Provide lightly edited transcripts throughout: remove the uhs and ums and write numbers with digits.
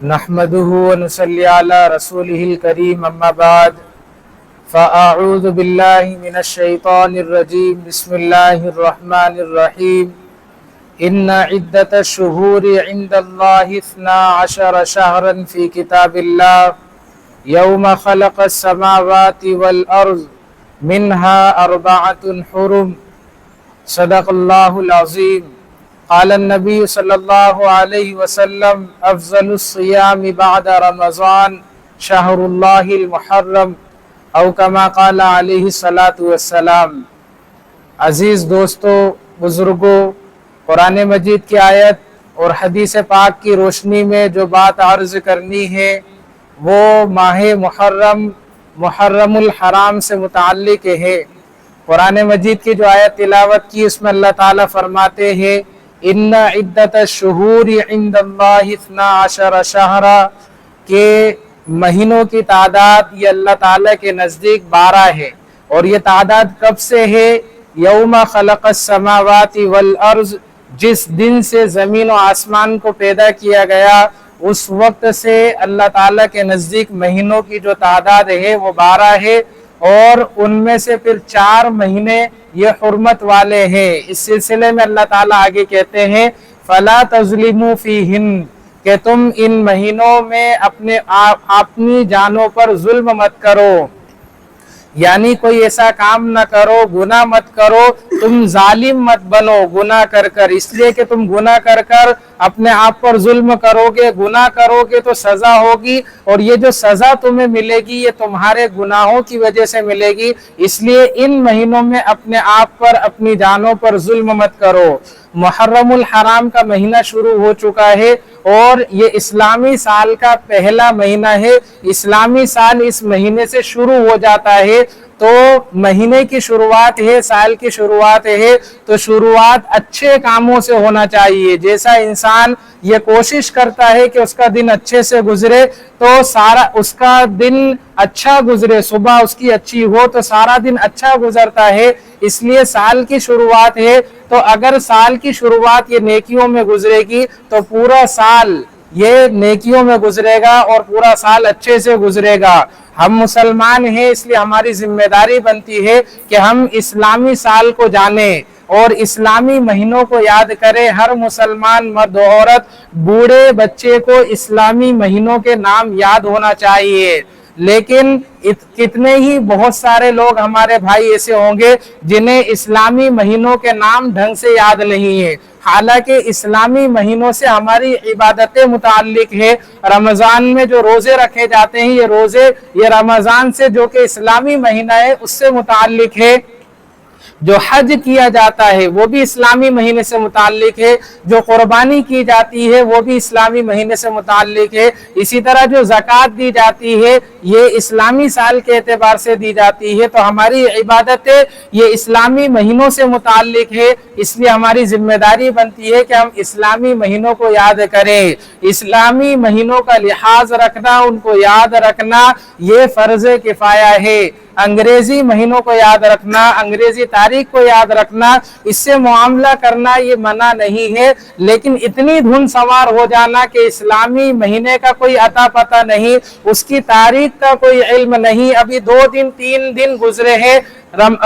نحمده ونصلي على رسوله الكريم أما بعد فأعوذ بالله من الشيطان الرجيم بسم الله الرحمن الرحيم إن عدة الشهور عند الله 12 شهرا في كتاب الله يوم خلق السماوات والأرض منها 4 حرم صدق الله العظيم قال النبي صلى الله عليه وسلم افضل الصيام بعد رمضان شهر الله المحرم او كما قال علیہ الصلاۃ والسلام۔ عزیز دوستو، بزرگوں، قرآن مجید کی آیت اور حدیث پاک کی روشنی میں جو بات عرض کرنی ہے وہ ماہ محرم الحرام سے متعلق ہے۔ قرآن مجید کی جو آیت تلاوت کی اس میں اللہ تعالیٰ فرماتے ہیں ان عدت الشہور عند اللہ 12 شہرا، کہ مہینوں کی تعداد یہ اللہ تعالیٰ کے نزدیک 12 ہے، اور یہ تعداد کب سے ہے؟ یوم خلق السماوات والارض، جس دن سے زمین و آسمان کو پیدا کیا گیا اس وقت سے اللہ تعالیٰ کے نزدیک مہینوں کی جو تعداد ہے وہ 12 ہے، اور ان میں سے پھر 4 مہینے یہ حرمت والے ہیں۔ اس سلسلے میں اللہ تعالیٰ آگے کہتے ہیں فَلَا تَظْلِمُوا فِيهِنَّ، کہ تم ان مہینوں میں اپنی جانوں پر ظلم مت کرو، یعنی کوئی ایسا کام نہ کرو، گناہ مت کرو، تم ظالم مت بنو گناہ کر کر، اس لیے کہ تم گناہ کر کر اپنے آپ پر ظلم کرو گے، گناہ کرو گے تو سزا ہوگی، اور یہ جو سزا تمہیں ملے گی یہ تمہارے گناہوں کی وجہ سے ملے گی، اس لیے ان مہینوں میں اپنے آپ پر اپنی جانوں پر ظلم مت کرو۔ محرم الحرام کا مہینہ شروع ہو چکا ہے اور یہ اسلامی سال کا پہلا مہینہ ہے۔ اسلامی سال اس مہینے سے شروع ہو جاتا ہے، تو مہینے کی شروعات ہے، سال کی شروعات ہے، تو شروعات اچھے کاموں سے ہونا چاہیے۔ جیسا انسان یہ کوشش کرتا ہے کہ اس کا دن اچھے سے گزرے تو سارا اس کا دن اچھا گزرے، صبح اس کی اچھی ہو تو سارا دن اچھا گزرتا ہے، اس لیے سال کی شروعات ہے۔ تو اگر سال کی شروعات یہ نیکیوں میں گزرے گی تو پورا سال یہ نیکیوں میں گزرے گا اور پورا سال اچھے سے گزرے گا۔ ہم مسلمان ہیں، اس لیے ہماری ذمہ داری بنتی ہے کہ ہم اسلامی سال کو جانیں اور اسلامی مہینوں کو یاد کریں۔ ہر مسلمان مرد و عورت، بوڑھے بچے کو اسلامی مہینوں کے نام یاد ہونا چاہیے، لیکن کتنے ہی بہت سارے لوگ ہمارے بھائی ایسے ہوں گے جنہیں اسلامی مہینوں کے نام ڈھنگ سے یاد نہیں ہے، حالانکہ اسلامی مہینوں سے ہماری عبادتیں متعلق ہے۔ رمضان میں جو روزے رکھے جاتے ہیں یہ رمضان سے، جو کہ اسلامی مہینہ ہے، اس سے متعلق ہے۔ جو حج کیا جاتا ہے وہ بھی اسلامی مہینے سے متعلق ہے، جو قربانی کی جاتی ہے وہ بھی اسلامی مہینے سے متعلق ہے، اسی طرح جو زکوٰۃ دی جاتی ہے یہ اسلامی سال کے اعتبار سے دی جاتی ہے۔ تو ہماری عبادتیں یہ اسلامی مہینوں سے متعلق ہے، اس لیے ہماری ذمہ داری بنتی ہے کہ ہم اسلامی مہینوں کو یاد کریں۔ اسلامی مہینوں کا لحاظ رکھنا، ان کو یاد رکھنا یہ فرض کفایہ ہے۔ انگریزی مہینوں کو یاد رکھنا، انگریزی تاریخ کو یاد رکھنا، اس سے معاملہ کرنا یہ منع نہیں ہے، لیکن اتنی دھن سوار ہو جانا کہ اسلامی مہینے کا کوئی اتا پتہ نہیں، اس کی تاریخ کا کوئی علم نہیں، ابھی 2 دن 3 دن گزرے ہیں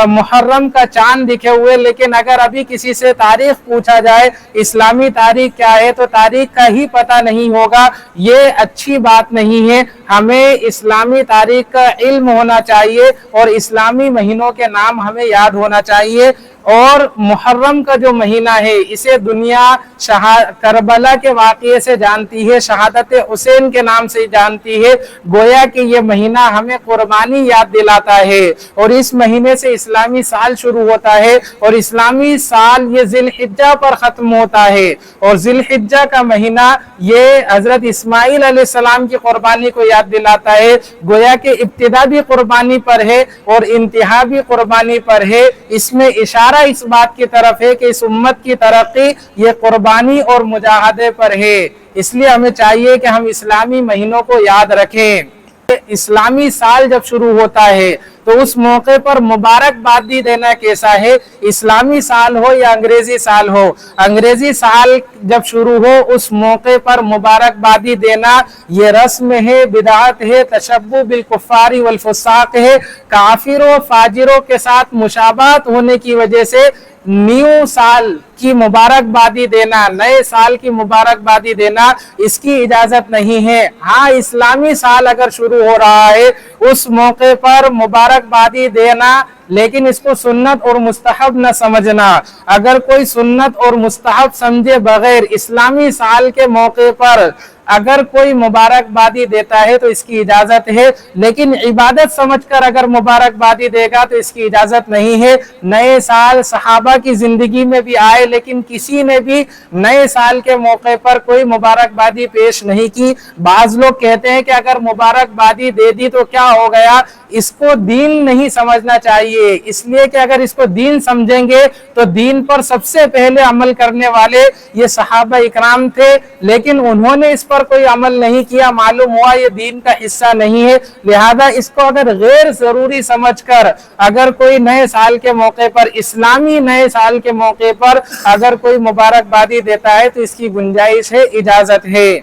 محرم کا چاند دکھے ہوئے، لیکن اگر ابھی کسی سے تاریخ پوچھا جائے اسلامی تاریخ کیا ہے تو تاریخ کا ہی پتہ نہیں ہوگا، یہ اچھی بات نہیں ہے۔ ہمیں اسلامی تاریخ کا علم ہونا چاہیے اور اسلامی مہینوں کے نام ہمیں یاد ہونا چاہیے۔ اور محرم کا جو مہینہ ہے اسے دنیا کربلا کے واقعے سے جانتی ہے، شہادت حسین کے نام سے جانتی ہے، گویا کہ یہ مہینہ ہمیں قربانی یاد دلاتا ہے، اور اس مہینے سے اسلامی سال شروع ہوتا ہے، اور اسلامی سال یہ ذی الحجہ پر ختم ہوتا ہے، اور ذی الحجہ کا مہینہ یہ حضرت اسماعیل علیہ السلام کی قربانی کو یاد دلاتا ہے، گویا کہ ابتدا بھی قربانی پر ہے اور انتہا بھی قربانی پر ہے۔ اس میں اشارہ اس بات کی طرف ہے کہ اس امت کی ترقی یہ قربانی اور مجاہدے پر ہے، اس لیے ہمیں چاہیے کہ ہم اسلامی مہینوں کو یاد رکھیں۔ اسلامی سال جب شروع ہوتا ہے تو اس موقع پر مبارکبادی دینا کیسا ہے؟ اسلامی سال ہو یا انگریزی سال ہو، انگریزی سال جب شروع ہو اس موقع پر مبارکبادی دینا یہ رسم ہے، بدعت ہے، تشبہ بالکفار والفساق ہے، کافروں فاجروں کے ساتھ مشابہت ہونے کی وجہ سے نیو سال کی مبارکبادی دینا، نئے سال کی مبارکبادی دینا اس کی اجازت نہیں ہے۔ ہاں اسلامی سال اگر شروع ہو رہا ہے اس موقع پر مبارکبادی دینا، لیکن اس کو سنت اور مستحب نہ سمجھنا۔ اگر کوئی سنت اور مستحب سمجھے بغیر اسلامی سال کے موقع پر اگر کوئی مبارکبادی دیتا ہے تو اس کی اجازت ہے، لیکن عبادت سمجھ کر اگر مبارکبادی دے گا تو اس کی اجازت نہیں ہے۔ نئے سال صحابہ کی زندگی میں بھی آئے لیکن کسی نے بھی نئے سال کے موقع پر کوئی مبارکبادی پیش نہیں کی۔ بعض لوگ کہتے ہیں کہ اگر مبارکبادی دے دی تو کیا ہو گیا، اس کو دین نہیں سمجھنا چاہیے، اس لیے کہ اگر اس کو دین سمجھیں گے تو دین پر سب سے پہلے عمل کرنے والے یہ صحابہ اکرام تھے، لیکن انہوں نے اس پر کوئی عمل نہیں کیا، معلوم ہوا یہ دین کا حصہ نہیں ہے۔ لہذا اس کو اگر غیر ضروری سمجھ کر اگر کوئی نئے سال کے موقع پر، اسلامی نئے سال کے موقع پر اگر کوئی مبارکبادی دیتا ہے تو اس کی گنجائش ہے، اجازت ہے۔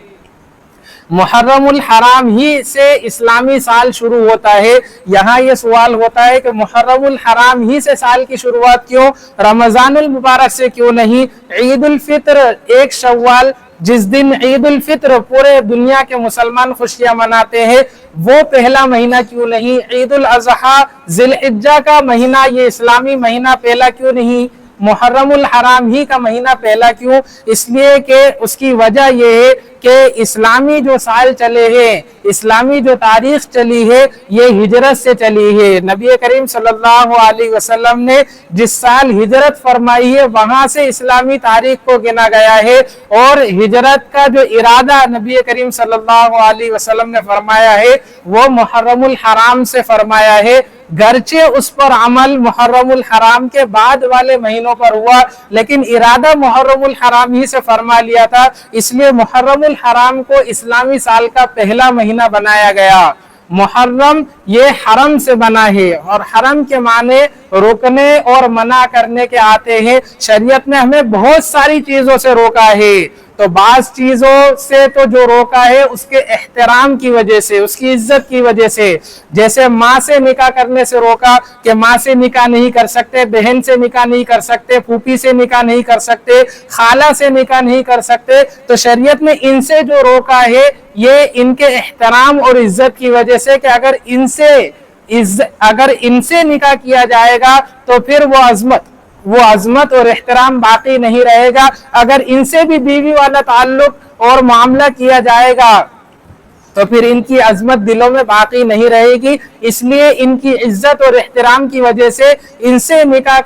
محرم الحرام ہی سے اسلامی سال شروع ہوتا ہے۔ یہاں یہ سوال ہوتا ہے کہ محرم الحرام ہی سے سال کی شروعات کیوں، رمضان المبارک سے کیوں نہیں؟ عید الفطر 1 شوال جس دن عید الفطر پورے دنیا کے مسلمان خوشیاں مناتے ہیں وہ پہلا مہینہ کیوں نہیں؟ عید الاضحیٰ ذی الحجہ کا مہینہ یہ اسلامی مہینہ پہلا کیوں نہیں؟ محرم الحرام ہی کا مہینہ پہلا کیوں؟ اس لیے کہ اس کی وجہ یہ ہے کہ اسلامی جو سال چلے ہیں، اسلامی جو تاریخ چلی ہے یہ ہجرت سے چلی ہے۔ نبی کریم صلی اللہ علیہ وسلم نے جس سال ہجرت فرمائی ہے وہاں سے اسلامی تاریخ کو گنا گیا ہے، اور ہجرت کا جو ارادہ نبی کریم صلی اللہ علیہ وسلم نے فرمایا ہے وہ محرم الحرام سے فرمایا ہے، گرچہ اس پر عمل محرم الحرام کے بعد والے مہینوں پر ہوا لیکن ارادہ محرم الحرام ہی سے فرما لیا تھا، اس لیے محرم الحرام کو اسلامی سال کا پہلا مہینہ بنایا گیا۔ محرم یہ حرم سے بنا ہے، اور حرم کے معنی روکنے اور منع کرنے کے آتے ہیں۔ شریعت نے ہمیں بہت ساری چیزوں سے روکا ہے، تو بعض چیزوں سے تو جو روکا ہے اس کے احترام کی وجہ سے، اس کی عزت کی وجہ سے، جیسے ماں سے نکاح کرنے سے روکا کہ ماں سے نکاح نہیں کر سکتے، بہن سے نکاح نہیں کر سکتے، پھوپھی سے نکاح نہیں کر سکتے، خالہ سے نکاح نہیں کر سکتے، تو شریعت نے ان سے جو روکا ہے یہ ان کے احترام اور عزت کی وجہ سے کہ اگر ان سے نکاح کیا جائے گا تو پھر وہ عظمت اور احترام باقی نہیں رہے گا۔ اگر ان سے بھی بیوی والا تعلق اور معاملہ کیا جائے گا تو پھر ان کی عظمت دلوں میں باقی نہیں رہے گی، اس لیے ان کی عزت اور احترام کی وجہ سے ان سے نکاح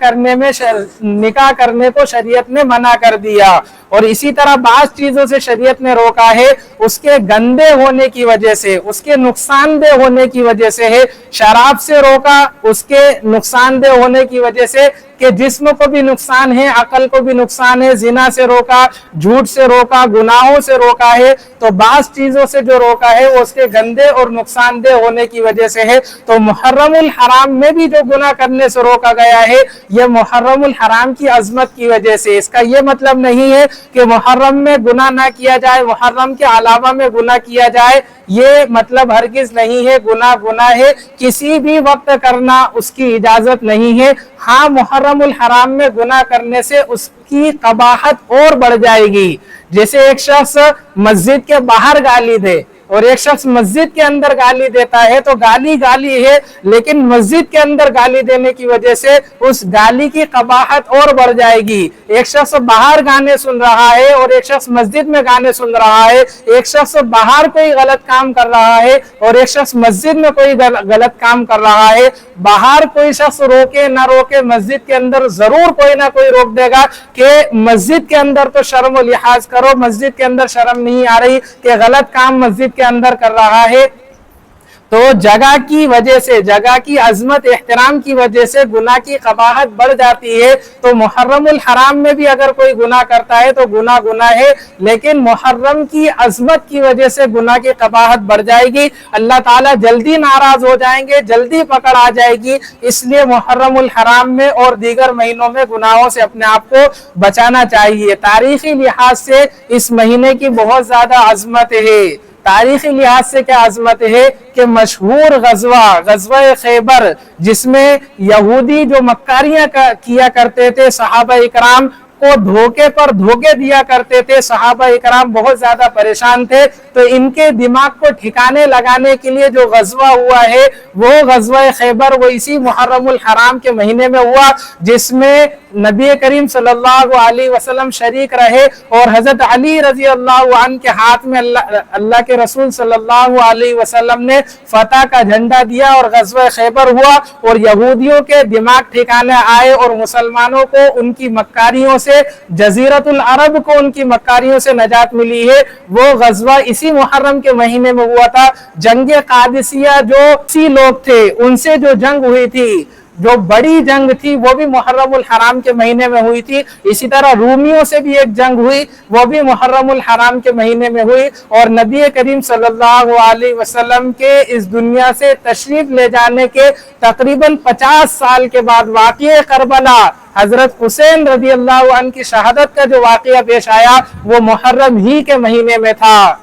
کرنے کو شریعت نے منع کر دیا۔ اور اسی طرح بعض چیزوں سے شریعت نے روکا ہے اس کے گندے ہونے کی وجہ سے، اس کے نقصان دہ ہونے کی وجہ سے ہے۔ شراب سے روکا اس کے نقصان دہ ہونے کی وجہ سے کہ جسم کو بھی نقصان ہے، عقل کو بھی نقصان ہے۔ زنا سے روکا، جھوٹ سے روکا، گناہوں سے روکا ہے، تو بعض چیزوں سے جو روکا ہے وہ اس کے گندے اور نقصان دہ ہونے کی وجہ سے ہے۔ تو محرم الحرام میں بھی جو گناہ کرنے سے روکا گیا ہے یہ محرم الحرام کی عظمت کی وجہ سے۔ اس کا یہ مطلب نہیں ہے کہ محرم میں گناہ نہ کیا جائے، محرم کے علاوہ میں گناہ کیا جائے، یہ مطلب ہرگز نہیں ہے۔ گناہ ہے، کسی بھی وقت کرنا اس کی اجازت نہیں ہے۔ ہاں محرم الحرام میں گناہ کرنے سے اس کی قباحت اور بڑھ جائے گی۔ جیسے ایک شخص مسجد کے باہر گالی دے اور ایک شخص مسجد کے اندر گالی دیتا ہے تو گالی ہے، لیکن مسجد کے اندر گالی دینے کی وجہ سے اس گالی کی قباحت اور بڑھ جائے گی۔ ایک شخص باہر گانے سن رہا ہے اور ایک شخص مسجد میں گانے سن رہا ہے، ایک شخص باہر کوئی غلط کام کر رہا ہے اور ایک شخص مسجد میں کوئی غلط کام کر رہا ہے۔ باہر کوئی شخص روکے نہ روکے، مسجد کے اندر ضرور کوئی نہ کوئی روک دے گا کہ مسجد کے اندر تو شرم و لحاظ کرو، مسجد کے اندر شرم نہیں آ رہی کہ غلط کام مسجد کے اندر کر رہا ہے۔ تو جگہ کی وجہ سے، جگہ کی عظمت احترام کی وجہ سے گناہ کی قباحت بڑھ جاتی ہے۔ تو محرم الحرام میں بھی اگر کوئی گناہ کرتا ہے تو گناہ ہے، لیکن محرم کی عظمت کی وجہ سے گناہ کی قباحت بڑھ جائے گی، اللہ تعالیٰ جلدی ناراض ہو جائیں گے، جلدی پکڑ آ جائے گی۔ اس لیے محرم الحرام میں اور دیگر مہینوں میں گناہوں سے اپنے آپ کو بچانا چاہیے۔ تاریخی لحاظ سے اس مہینے کی بہت زیادہ عظمت ہے۔ تاریخی لحاظ سے کیا عظمت ہے کہ مشہور غزوہ خیبر، جس میں یہودی جو مکاریاں کیا کرتے تھے، صحابہ اکرام کو دھوکے پر دھوکے دیا کرتے تھے، صحابہ اکرام بہت زیادہ پریشان تھے، تو ان کے دماغ کو ٹھکانے لگانے کے لیے جو غزوہ ہوا ہے وہ غزوہ خیبر، وہ اسی محرم الحرام کے مہینے میں ہوا، جس میں نبی کریم صلی اللہ علیہ وسلم شریک رہے، اور حضرت علی رضی اللہ عنہ کے ہاتھ میں اللہ کے رسول صلی اللہ علیہ وسلم نے فتح کا جھنڈا دیا اور غزوہ خیبر ہوا، اور یہودیوں کے دماغ ٹھکانے آئے اور مسلمانوں کو ان کی مکاریوں سے، جزیرت العرب کو ان کی مکاریوں سے نجات ملی ہے۔ وہ غزوہ اسی محرم کے مہینے میں ہوا تھا۔ جنگ قادسیہ جو اسی لوگ تھے ان سے جو جنگ ہوئی تھی، جو بڑی جنگ تھی، وہ بھی محرم الحرام کے مہینے میں ہوئی تھی۔ اسی طرح رومیوں سے بھی ایک جنگ ہوئی، وہ بھی محرم الحرام کے مہینے میں ہوئی، اور نبی کریم صلی اللہ علیہ وسلم کے اس دنیا سے تشریف لے جانے کے تقریباً 50 سال کے بعد واقعہ کربلا، حضرت حسین رضی اللہ عنہ کی شہادت کا جو واقعہ پیش آیا وہ محرم ہی کے مہینے میں تھا۔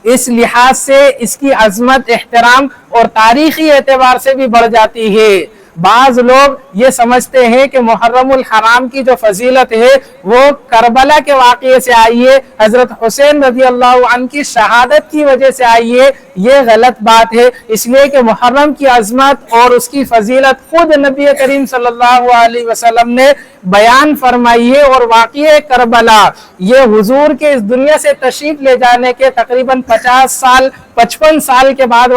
اس لحاظ سے اس کی عظمت، احترام اور تاریخی اعتبار سے بھی بڑھ جاتی ہے۔ بعض لوگ یہ سمجھتے ہیں کہ محرم الحرام کی جو فضیلت ہے وہ کربلا کے واقعے سے آئی ہے، حضرت حسین رضی اللہ عنہ کی شہادت کی وجہ سے آئی ہے۔ یہ غلط بات ہے، اس لیے کہ محرم کی عظمت اور اس کی فضیلت خود نبی کریم صلی اللہ علیہ وسلم نے بیان فرمائی ہے، اور واقعہ کربلا یہ حضور کے اس دنیا سے تشریف لے جانے کے تقریباً 50 سال 55 سال کے بعد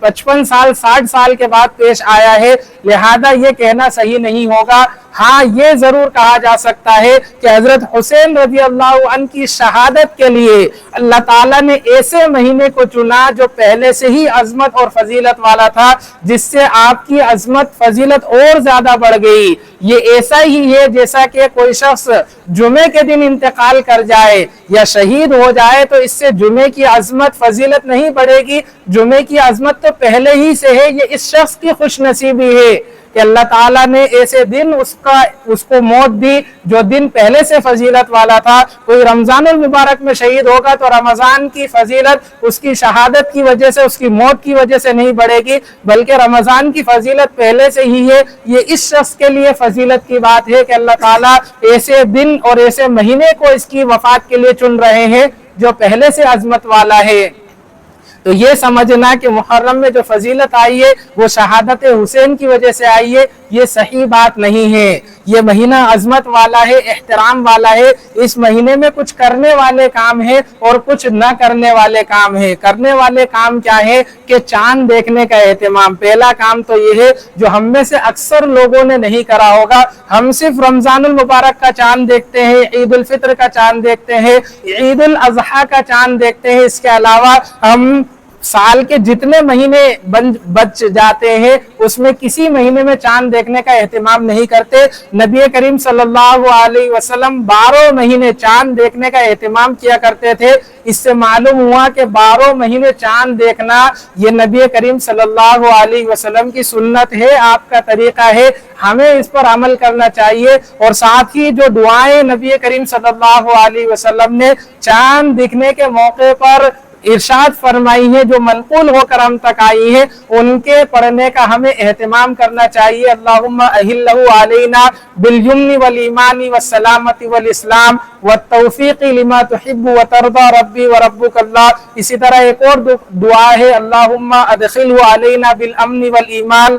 55 سال 60 سال کے بعد پیش آیا ہے، لہذا یہ کہنا صحیح نہیں ہوگا۔ ہاں یہ ضرور کہا جا سکتا ہے کہ حضرت حسین رضی اللہ عنہ کی شہادت کے لیے اللہ تعالیٰ نے ایسے مہینے کو چنا جو پہلے سے ہی عظمت اور فضیلت والا تھا، جس سے آپ کی عظمت فضیلت اور زیادہ بڑھ گئی۔ یہ ایسا ہی ہے جیسا کہ کوئی شخص جمعے کے دن انتقال کر جائے یا شہید ہو جائے تو اس سے جمعے کی عظمت فضیلت نہیں بڑھے گی، جمعے کی عظمت تو پہلے ہی سے ہے۔ یہ اس شخص کی خوش نصیبی ہے کہ اللہ تعالیٰ نے ایسے دن اس کو موت دی جو دن پہلے سے فضیلت والا تھا۔ کوئی رمضان المبارک میں شہید ہوگا تو رمضان کی فضیلت اس کی شہادت کی وجہ سے، اس کی موت کی وجہ سے نہیں بڑھے گی، بلکہ رمضان کی فضیلت پہلے سے ہی ہے۔ یہ اس شخص کے لیے فضیلت کی بات ہے کہ اللہ تعالیٰ ایسے دن اور ایسے مہینے کو اس کی وفات کے لیے چن رہے ہیں جو پہلے سے عظمت والا ہے۔ تو یہ سمجھنا کہ محرم میں جو فضیلت آئی ہے وہ شہادت حسین کی وجہ سے آئی ہے، یہ صحیح بات نہیں ہے۔ یہ مہینہ عظمت والا ہے، احترام والا ہے۔ اس مہینے میں کچھ کرنے والے کام ہیں اور کچھ نہ کرنے والے کام ہیں۔ کرنے والے کام کیا ہے کہ چاند دیکھنے کا اہتمام۔ پہلا کام تو یہ ہے جو ہم میں سے اکثر لوگوں نے نہیں کرا ہوگا۔ ہم صرف رمضان المبارک کا چاند دیکھتے ہیں، عید الفطر کا چاند دیکھتے ہیں، عید الاضحیٰ کا چاند دیکھتے ہیں۔ اس کے علاوہ ہم سال کے جتنے مہینے بچ جاتے ہیں اس میں کسی مہینے میں چاند دیکھنے کا اہتمام نہیں کرتے۔ نبی کریم صلی اللہ علیہ وسلم 12 مہینے چاند دیکھنے کا اہتمام کیا کرتے تھے۔ اس سے معلوم ہوا کہ 12 مہینے چاند دیکھنا یہ نبی کریم صلی اللہ علیہ وسلم کی سنت ہے، آپ کا طریقہ ہے، ہمیں اس پر عمل کرنا چاہیے۔ اور ساتھ ہی جو دعائیں نبی کریم صلی اللہ علیہ وسلم نے چاند دکھنے کے موقع پر ارشاد فرمائی ہے، جو منقول ہو کر ہم تک آئی ہے، ان کے پڑھنے کا ہمیں اہتمام کرنا چاہیے۔ اللہم اہلہ علینا بالیمن والایمان والسلامت والاسلام والتوفیق لما تحب وترضى ربی وربک اللہ۔ اسی طرح ایک اور دعا ہے، اللہم ادخلہ علینا بالامن والایمان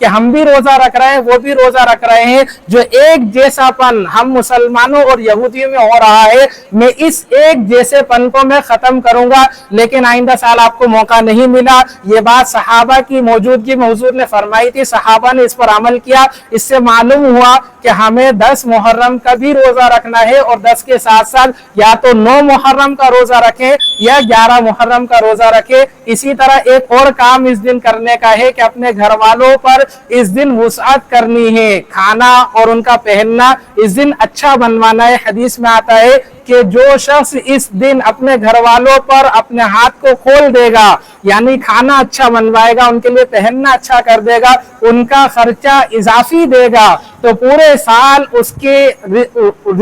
کہ ہم بھی روزہ رکھ رہے ہیں، وہ بھی روزہ رکھ رہے ہیں، جو ایک جیسا پن ہم مسلمانوں اور یہودیوں میں ہو رہا ہے، میں اس ایک جیسے پن کو میں ختم کروں گا۔ لیکن آئندہ سال آپ کو موقع نہیں ملا۔ یہ بات صحابہ کی موجودگی میں حضور نے فرمائی تھی، صحابہ نے اس پر عمل کیا۔ اس سے معلوم ہوا کہ ہمیں 10 محرم کا بھی روزہ رکھنا ہے، اور 10 کے ساتھ ساتھ یا تو 9 محرم کا روزہ رکھیں یا 11 محرم کا روزہ رکھیں۔ اسی طرح ایک اور کام اس دن کرنے کا ہے کہ اپنے گھر والوں پر اس دن وسعت کرنی ہے، کھانا اور ان کا پہننا اس دن اچھا بنوانا ہے۔ حدیث میں آتا ہے کہ جو شخص اس دن اپنے گھر والوں پر اپنے ہاتھ کو کھول دے گا، یعنی کھانا اچھا بنوائے گا، ان کے لیے پہننا اچھا کر دے گا، ان کا خرچہ اضافی دے گا، تو پورے سال اس کے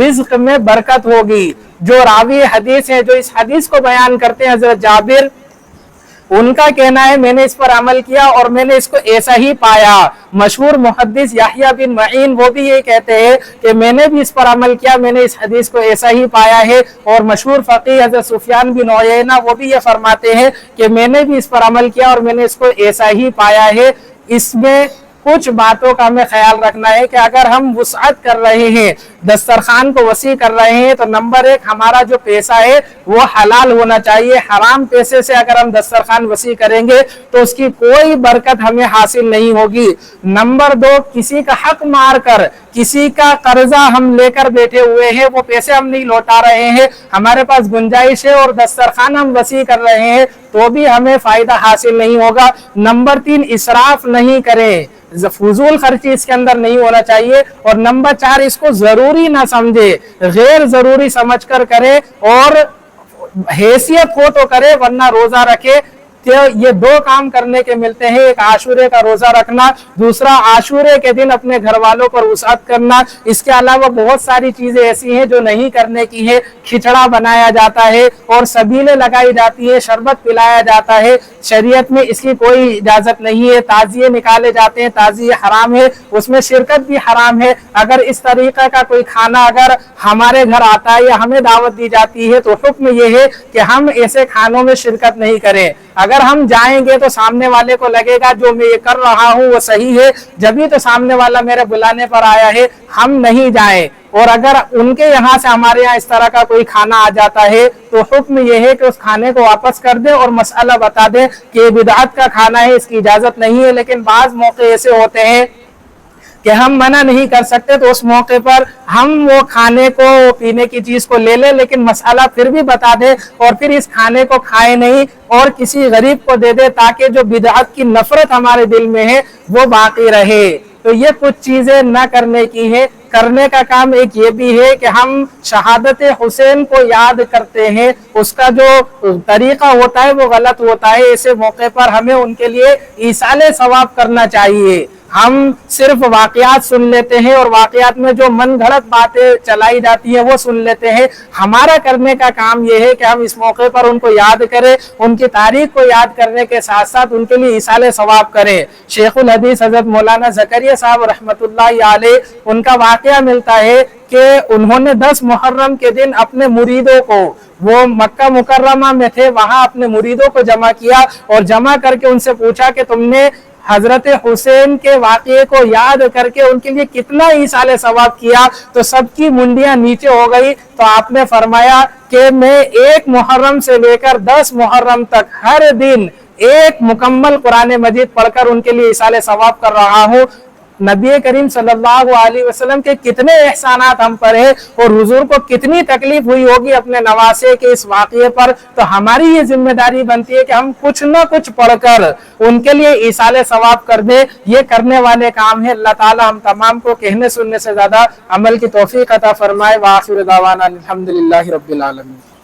رزق میں برکت ہوگی۔ جو راوی حدیث ہیں، جو اس حدیث کو بیان کرتے ہیں، حضرت جابر، ان کا کہنا ہے میں نے اس پر عمل کیا اور میں نے اس کو ایسا ہی پایا۔ مشہور محدث یحییٰ بن معین وہ بھی یہ کہتے ہیں کہ میں نے بھی اس پر عمل کیا، میں نے اس حدیث کو ایسا ہی پایا ہے۔ اور مشہور فقیہ حضرت سفیان بن عیینہ وہ بھی یہ فرماتے ہیں کہ میں نے بھی اس پر عمل کیا اور میں نے اس کو ایسا ہی پایا ہے۔ اس میں کچھ باتوں کا ہمیں خیال رکھنا ہے کہ اگر ہم وسعت کر رہے ہیں، دسترخوان کو وسیع کر رہے ہیں، تو نمبر 1 ہمارا جو پیسہ ہے وہ حلال ہونا چاہیے۔ حرام پیسے سے اگر ہم دسترخوان وسیع کریں گے تو اس کی کوئی برکت ہمیں حاصل نہیں ہوگی۔ نمبر 2، کسی کا حق مار کر، کسی کا قرضہ ہم لے کر بیٹھے ہوئے ہیں، وہ پیسے ہم نہیں لوٹا رہے ہیں، ہمارے پاس گنجائش ہے اور دسترخوان ہم وسیع کر رہے ہیں، تو بھی ہمیں فائدہ حاصل نہیں ہوگا۔ نمبر 3، اسراف نہیں کریں، فضول خرچی اس کے اندر نہیں ہونا چاہیے۔ اور نمبر 4، اس کو ضروری نہ سمجھے، غیر ضروری سمجھ کر کرے، اور حیثیت ہو تو کرے ورنہ روزہ رکھے۔ یہ 2 کام کرنے کے ملتے ہیں، ایک عاشورے کا روزہ رکھنا، دوسرا عاشورے کے دن اپنے گھر والوں پر وسعت کرنا۔ اس کے علاوہ بہت ساری چیزیں ایسی ہیں جو نہیں کرنے کی ہے۔ کھچڑا بنایا جاتا ہے اور سبیلیں لگائی جاتی ہے، شربت پلایا جاتا ہے، شریعت میں اس کی کوئی اجازت نہیں ہے۔ تعزیے نکالے جاتے ہیں، تعزیے حرام ہے، اس میں شرکت بھی حرام ہے۔ اگر اس طریقہ کا کوئی کھانا اگر ہمارے گھر آتا ہے یا ہمیں دعوت دی جاتی ہے تو حکم یہ ہے کہ ہم ایسے کھانوں میں شرکت نہیں کریں۔ اگر ہم جائیں گے تو سامنے والے کو لگے گا جو میں یہ کر رہا ہوں وہ صحیح ہے، جبھی تو سامنے والا میرے بلانے پر آیا ہے، ہم نہیں جائیں۔ اور اگر ان کے یہاں سے ہمارے یہاں اس طرح کا کوئی کھانا آ جاتا ہے تو حکم یہ ہے کہ اس کھانے کو واپس کر دیں اور مسئلہ بتا دیں کہ یہ بدعت کا کھانا ہے، اس کی اجازت نہیں ہے۔ لیکن بعض موقع ایسے ہوتے ہیں کہ ہم منع نہیں کر سکتے، تو اس موقع پر ہم وہ کھانے کو پینے کی چیز کو لے لیں، لیکن مسئلہ پھر بھی بتا دیں اور پھر اس کھانے کو کھائے نہیں اور کسی غریب کو دے دے، تاکہ جو بدعت کی نفرت ہمارے دل میں ہے وہ باقی رہے۔ تو یہ کچھ چیزیں نہ کرنے کی ہے۔ کرنے کا کام ایک یہ بھی ہے کہ ہم شہادت حسین کو یاد کرتے ہیں، اس کا جو طریقہ ہوتا ہے وہ غلط ہوتا ہے۔ ایسے موقع پر ہمیں ان کے لیے ایصال ثواب کرنا چاہیے۔ ہم صرف واقعات سن لیتے ہیں اور واقعات میں جو من گھڑت باتیں چلائی جاتی ہیں وہ سن لیتے ہیں۔ ہمارا کرنے کا کام یہ ہے کہ ہم اس موقع پر ان کو یاد کریں، ان کی تاریخ کو یاد کرنے کے ساتھ ساتھ ان کے لیے ایصال ثواب کریں۔ شیخ الحدیث حضرت مولانا زکریا صاحب رحمۃ اللہ علیہ، ان کا واقعہ ملتا ہے کہ انہوں نے 10 محرم کے دن اپنے مریدوں کو، وہ مکہ مکرمہ میں تھے، وہاں اپنے مریدوں کو جمع کیا اور جمع کر کے ان سے پوچھا کہ تم نے حضرت حسین کے واقعے کو یاد کر کے ان کے لیے کتنا ایصال ثواب کیا؟ تو سب کی منڈیاں نیچے ہو گئی۔ تو آپ نے فرمایا کہ میں 1 محرم سے لے کر 10 محرم تک ہر دن 1 مکمل قرآن مجید پڑھ کر ان کے لیے ایصال ثواب کر رہا ہوں۔ نبی کریم صلی اللہ علیہ وسلم کے کتنے احسانات ہم پر ہیں اور حضور کو کتنی تکلیف ہوئی ہوگی اپنے نواسے کے اس واقعے پر، تو ہماری یہ ذمہ داری بنتی ہے کہ ہم کچھ نہ کچھ پڑھ کر ان کے لیے ایصال ثواب کر دیں۔ یہ کرنے والے کام ہے۔ اللہ تعالی ہم تمام کو کہنے سننے سے زیادہ عمل کی توفیق عطا فرمائے۔ وآخر دعوانا الحمدللہ رب العالمین۔